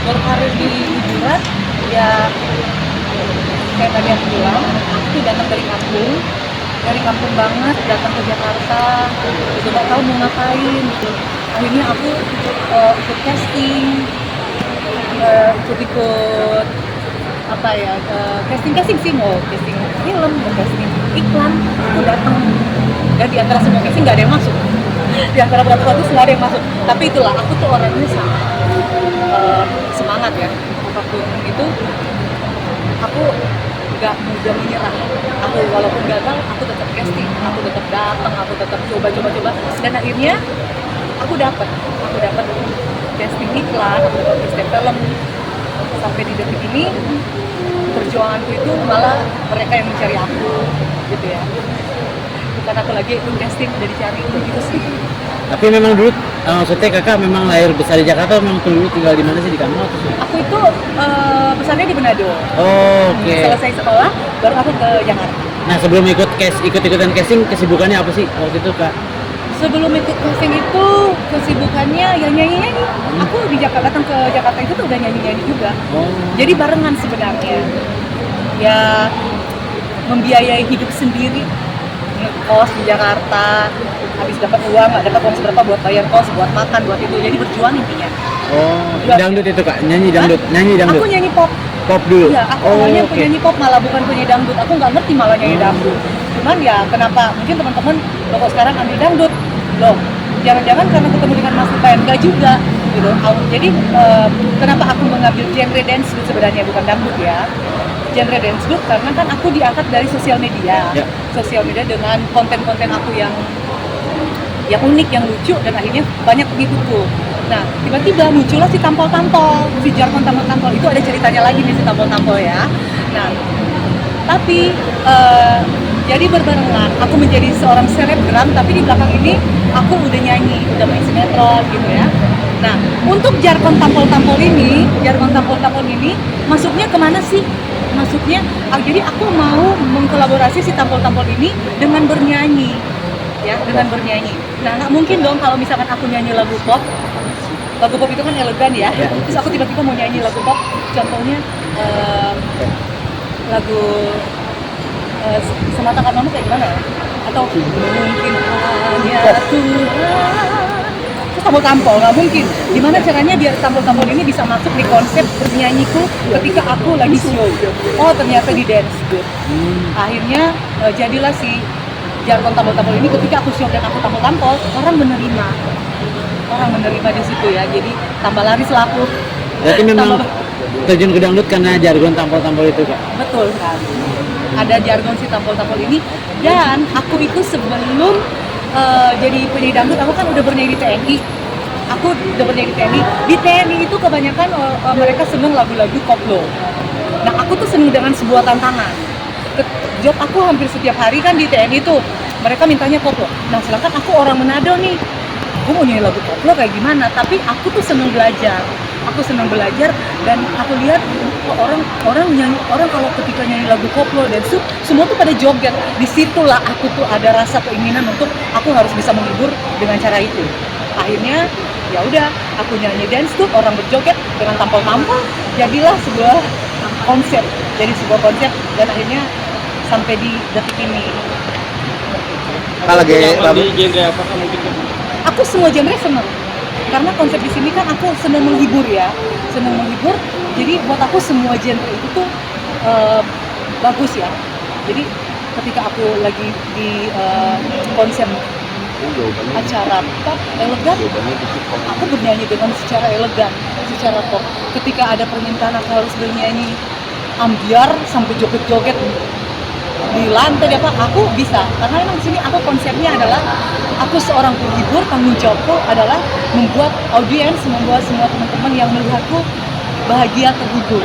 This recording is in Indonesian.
Berkarir di hiburan ya kayak tadi aku bilang, aku tuh datang dari kampung banget, datang ke Jakarta, gitu nggak tahu mau ngapain gitu. Akhirnya aku ikut casting, ikut apa ya, casting sih, mau casting film, mau casting iklan, aku datang. Dan di antara semua casting nggak ada yang masuk. Di antara berapa ratus nggak ada yang masuk. Tapi itulah, aku tuh orangnya sangat semangat ya, apapun itu aku nggak mudah menyerah. Aku walaupun gagal, aku tetap casting, aku tetap datang, aku tetap coba, dan akhirnya aku dapat casting iklan, aku dapat casting film. Sampai di detik ini perjuanganku itu malah mereka yang mencari aku, gitu ya. Bukan aku lagi yang casting, udah dicari, gitu sih. Tapi memang dulu, maksudnya kakak memang lahir besar di Jakarta, memang dulu tinggal di mana sih, di kampung atau sih? Aku itu besarnya di Manado. Oh, oke. Selesai sekolah, baru aku ke Jakarta. Nah, sebelum ikut-ikutan casting, kesibukannya apa sih waktu itu kak? Sebelum ikut casting itu, kesibukannya ya nyanyi-nyanyi. Aku di Jakarta, datang ke Jakarta itu tuh udah nyanyi-nyanyi juga. Oh. Jadi barengan sebenarnya. Ya membiayai hidup sendiri, ngekos di Jakarta, habis dapat uang, nggak dapat uang seberapa buat bayar kos, buat makan, buat itu. Jadi berjuang intinya. Oh, Buat- dangdut itu kak? Nyanyi dangdut? Hah? Nyanyi dangdut? Aku nyanyi pop. Pop dulu? Iya, aku Oh, awalnya oke. penyanyi pop, malah bukan penyanyi dangdut. Aku nggak ngerti malah nyanyi dangdut. Cuman ya kenapa? Mungkin teman-teman loh kok sekarang ambil dangdut. Loh, jangan-jangan karena ketemu dengan Mas Ipan, enggak juga gitu. Jadi kenapa aku mengambil genre dance group, sebenarnya bukan dangdut ya. Genre dance group karena kan aku diangkat dari sosial media. Ya. Sosial media dengan konten-konten aku yang unik, yang lucu, dan akhirnya banyak pengikutku. Nah, tiba-tiba muncullah si tampol-tampol, si jargon tampol-tampol. Itu ada ceritanya lagi nih si tampol-tampol ya. Nah, tapi jadi berbarengan, aku menjadi seorang selebgram, tapi di belakang ini aku udah nyanyi, udah main sinetron gitu ya. Nah, untuk jargon tampol-tampol ini, masuknya kemana sih? Masuknya, jadi aku mau mengkolaborasi si tampol-tampol ini dengan bernyanyi, ya, dengan bernyanyi. Nah, nggak mungkin dong kalau misalkan aku nyanyi lagu pop. Lagu pop itu kan elegan ya. Terus aku tiba-tiba mau nyanyi lagu pop, contohnya lagu Semata Kamu kayak gimana ya? Atau mungkin hanya Tuhan. Terus tampol-tampol, nggak mungkin. Gimana caranya biar tampol-tampol ini bisa masuk di konsep bernyanyiku ketika aku lagi show? Oh, ternyata di dance group. Akhirnya jadilah si jargon tampol-tampol ini. Ketika aku show dan aku tampol-tampol, orang menerima di situ ya. Jadi tambah laris lah aku. Berarti memang terjun ke dangdut karena jargon tampol-tampol itu kak? Betul sekali. Ada jargon si tampol-tampol ini, dan aku itu sebelum jadi penyanyi dangdut, aku kan udah bernyanyi di TNI. Aku udah bernyanyi di TNI. Di TNI itu kebanyakan mereka seneng lagu-lagu koplo. Nah, aku tuh seneng dengan sebuah tantangan. Job aku hampir setiap hari kan di TNI tuh, mereka mintanya koplo. Nah, sedangkan aku orang Manado nih, aku mau nyanyi lagu koplo kayak gimana? Tapi aku tuh seneng belajar. Dan aku lihat orang kalau ketika nyanyi lagu koplo dan semua tuh pada joget. Disitulah aku tuh ada rasa keinginan untuk aku harus bisa menghibur dengan cara itu. Akhirnya ya udah, aku nyanyi dance tuh, orang berjoget dengan tampol-tampol, jadilah sebuah konsep. Dan akhirnya sampai di detik ini. Kalau di genre apa kan mungkin? Aku semua genre seneng. Karena konsep di sini kan aku senang menghibur ya, jadi buat aku semua genre itu tuh bagus ya. Jadi ketika aku lagi di konsep acara pop elegan, aku bernyanyi dengan secara elegan, secara pop. Ketika ada permintaan aku harus bernyanyi ambiar sampai joget-joget di lantai aku bisa, karena memang di sini aku konsepnya adalah aku seorang penghibur. Tanggung jawabku adalah membuat audiens, membuat semua teman-teman yang melihatku bahagia, terhibur.